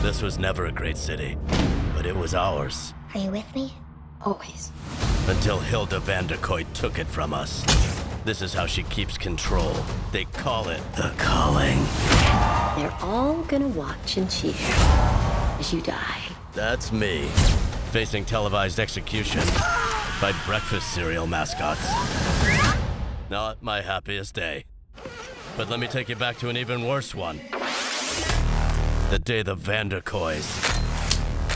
This was never a great city, but it was ours. Are you with me? Always. Until Hilda Van Der Koy took it from us. This is how she keeps control. They call it the calling. They're all gonna watch and cheer as you die. That's me, facing televised execution by breakfast cereal mascots. Not my happiest day. But let me take you back to an even worse one. The day the Van Der Koys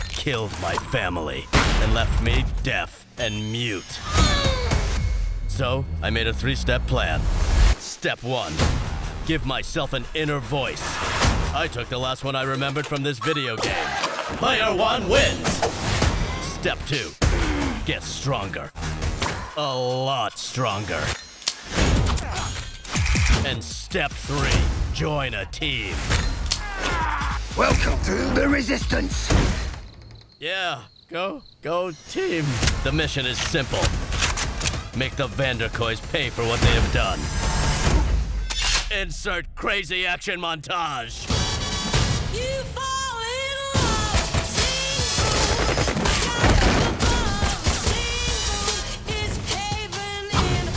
killed my family and left me deaf and mute. So, I made a 3-step plan. Step 1, give myself an inner voice. I took the last one I remembered from this video game. Player 1 wins! Step 2, get stronger. A lot stronger. And step 3, join a team. Welcome to the Resistance! Yeah, go team. The mission is simple. Make the Van Der Koys pay for what they have done. Insert crazy action montage. You fall in love, is caving in.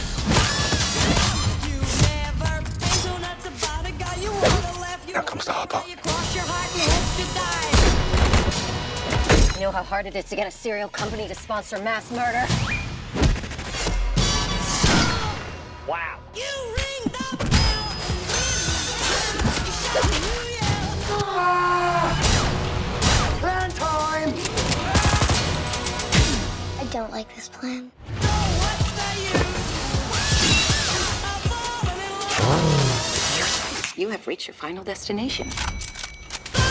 You've never been so nuts about a guy you wanna left. Now comes the hard part. You cross your heart and hope to die. You know how hard it is to get a serial company to sponsor mass murder? Wow. You ring the bell. You yell. Plan time! I don't like this plan. So what's the use of falling in love? You have reached your final destination. Go, buy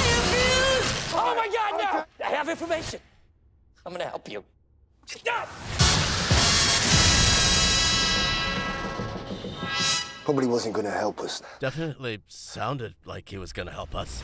a fuse. Oh my God, no! I have information. I'm gonna help you. Stop! Probably wasn't gonna help us. Definitely sounded like he was gonna help us.